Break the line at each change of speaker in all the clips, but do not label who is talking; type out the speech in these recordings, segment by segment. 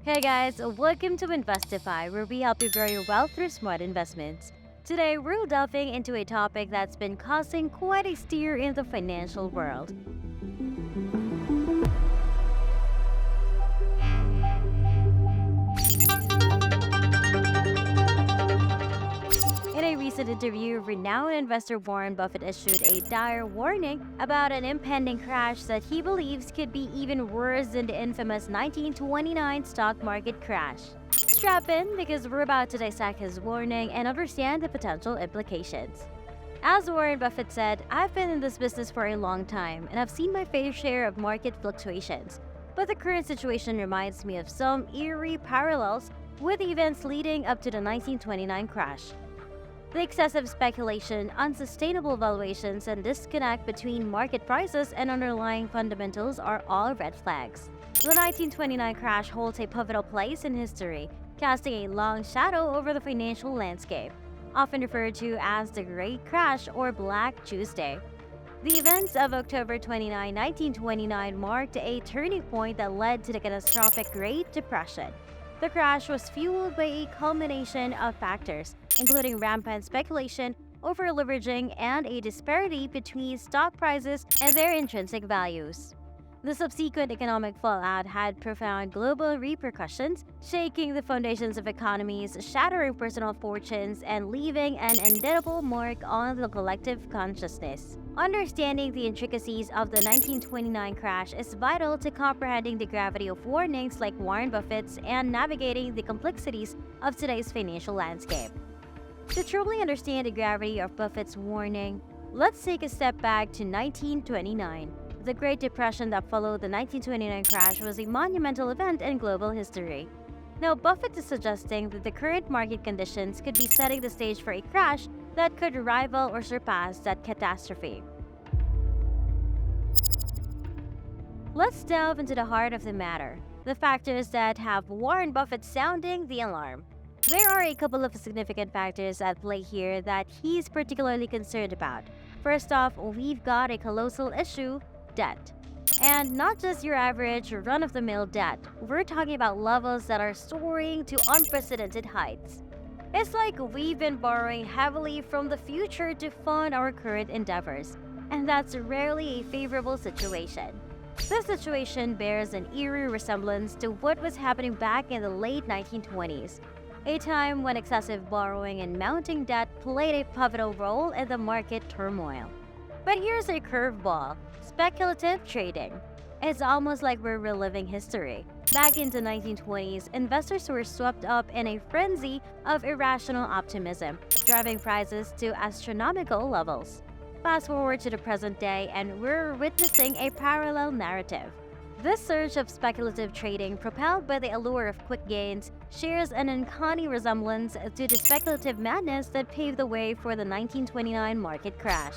Hey guys, welcome to Investify, where we help you grow your wealth through smart investments. Today, we're delving into a topic that's been causing quite a stir in the financial world. In a recent interview, renowned investor Warren Buffett issued a dire warning about an impending crash that he believes could be even worse than the infamous 1929 stock market crash. Strap in because we're about to dissect his warning and understand the potential implications. As Warren Buffett said, I've been in this business for a long time and I've seen my fair share of market fluctuations. But the current situation reminds me of some eerie parallels with events leading up to the 1929 crash. The excessive speculation, unsustainable valuations, and disconnect between market prices and underlying fundamentals are all red flags. The 1929 crash holds a pivotal place in history, casting a long shadow over the financial landscape, often referred to as the Great Crash or Black Tuesday. The events of October 29, 1929 marked a turning point that led to the catastrophic Great Depression. The crash was fueled by a culmination of factors, including rampant speculation, over-leveraging, and a disparity between stock prices and their intrinsic values. The subsequent economic fallout had profound global repercussions, shaking the foundations of economies, shattering personal fortunes, and leaving an indelible mark on the collective consciousness. Understanding the intricacies of the 1929 crash is vital to comprehending the gravity of warnings like Warren Buffett's and navigating the complexities of today's financial landscape. To truly understand the gravity of Buffett's warning, let's take a step back to 1929. The Great Depression that followed the 1929 crash was a monumental event in global history. Now, Buffett is suggesting that the current market conditions could be setting the stage for a crash that could rival or surpass that catastrophe. Let's delve into the heart of the matter, the factors that have Warren Buffett sounding the alarm. There are a couple of significant factors at play here that he's particularly concerned about. First off, we've got a colossal issue: debt. And not just your average run-of-the-mill debt. We're talking about levels that are soaring to unprecedented heights. It's like we've been borrowing heavily from the future to fund our current endeavors, and that's rarely a favorable situation. This situation bears an eerie resemblance to what was happening back in the late 1920s, a time when excessive borrowing and mounting debt played a pivotal role in the market turmoil. But here's a curveball: speculative trading. It's almost like we're reliving history. Back in the 1920s, investors were swept up in a frenzy of irrational optimism, driving prices to astronomical levels. Fast forward to the present day, and we're witnessing a parallel narrative. This surge of speculative trading, propelled by the allure of quick gains, shares an uncanny resemblance to the speculative madness that paved the way for the 1929 market crash.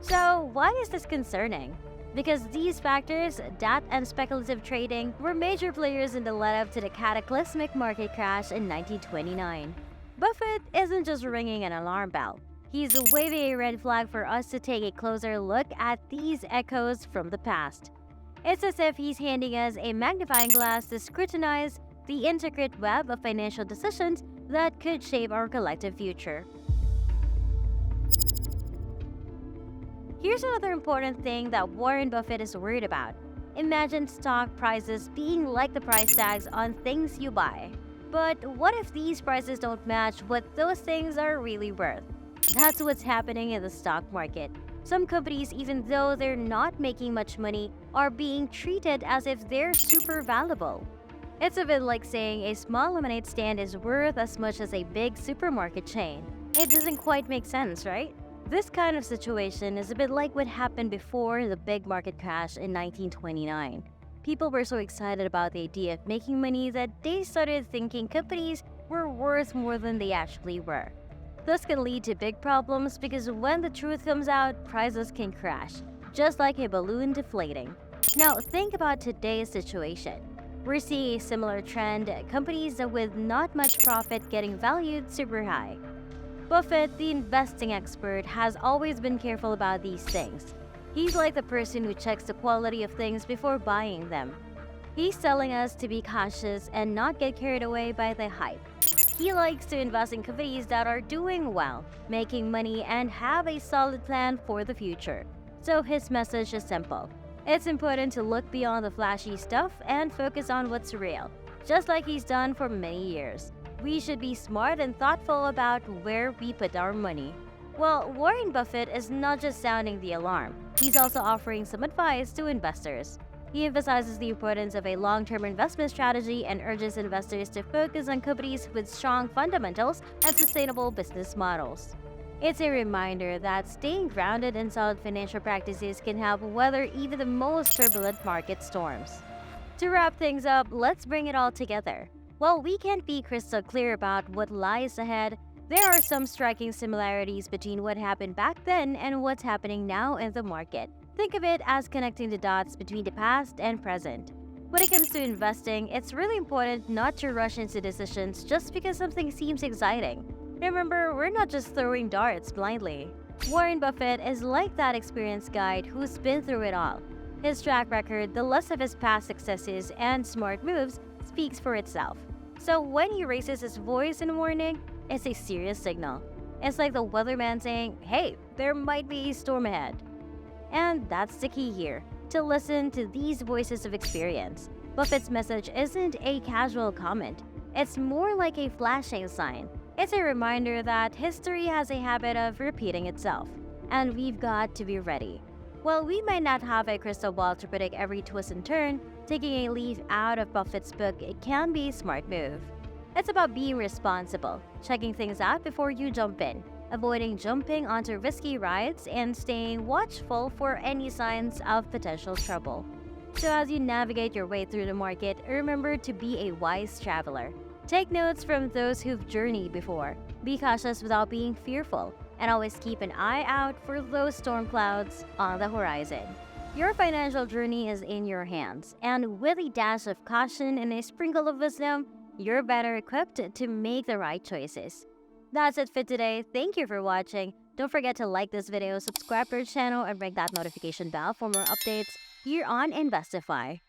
So, why is this concerning? Because these factors, debt and speculative trading, were major players in the lead-up to the cataclysmic market crash in 1929. Buffett isn't just ringing an alarm bell. He's waving a red flag for us to take a closer look at these echoes from the past. It's as if he's handing us a magnifying glass to scrutinize the intricate web of financial decisions that could shape our collective future. Here's another important thing that Warren Buffett is worried about. Imagine stock prices being like the price tags on things you buy. But what if these prices don't match what those things are really worth? That's what's happening in the stock market. Some companies, even though they're not making much money, are being treated as if they're super valuable. It's a bit like saying a small lemonade stand is worth as much as a big supermarket chain. It doesn't quite make sense, right? This kind of situation is a bit like what happened before the big market crash in 1929. People were so excited about the idea of making money that they started thinking companies were worth more than they actually were. This can lead to big problems because when the truth comes out, prices can crash, just like a balloon deflating. Now, think about today's situation. We're seeing a similar trend: companies with not much profit getting valued super high. Buffett, the investing expert, has always been careful about these things. He's like the person who checks the quality of things before buying them. He's telling us to be cautious and not get carried away by the hype. He likes to invest in companies that are doing well, making money, and have a solid plan for the future. So his message is simple. It's important to look beyond the flashy stuff and focus on what's real, just like he's done for many years. We should be smart and thoughtful about where we put our money. Well, Warren Buffett is not just sounding the alarm, he's also offering some advice to investors. He emphasizes the importance of a long-term investment strategy and urges investors to focus on companies with strong fundamentals and sustainable business models. It's a reminder that staying grounded in solid financial practices can help weather even the most turbulent market storms. To wrap things up, let's bring it all together. While we can't be crystal clear about what lies ahead, there are some striking similarities between what happened back then and what's happening now in the market. Think of it as connecting the dots between the past and present. When it comes to investing, it's really important not to rush into decisions just because something seems exciting. Remember, we're not just throwing darts blindly. Warren Buffett is like that experienced guide who's been through it all. His track record, the list of his past successes and smart moves, speaks for itself. So when he raises his voice in warning, it's a serious signal. It's like the weatherman saying, hey, there might be a storm ahead. And that's the key here, to listen to these voices of experience. Buffett's message isn't a casual comment. It's more like a flashing sign. It's a reminder that history has a habit of repeating itself, and we've got to be ready. While we might not have a crystal ball to predict every twist and turn, taking a leaf out of Buffett's book can be a smart move. It's about being responsible, checking things out before you jump in, avoiding jumping onto risky rides, and staying watchful for any signs of potential trouble. So as you navigate your way through the market, remember to be a wise traveler. Take notes from those who've journeyed before. Be cautious without being fearful, and always keep an eye out for those storm clouds on the horizon. Your financial journey is in your hands, and with a dash of caution and a sprinkle of wisdom, you're better equipped to make the right choices. That's it for today. Thank you for watching. Don't forget to like this video, subscribe to our channel, and ring that notification bell for more updates here on Investify.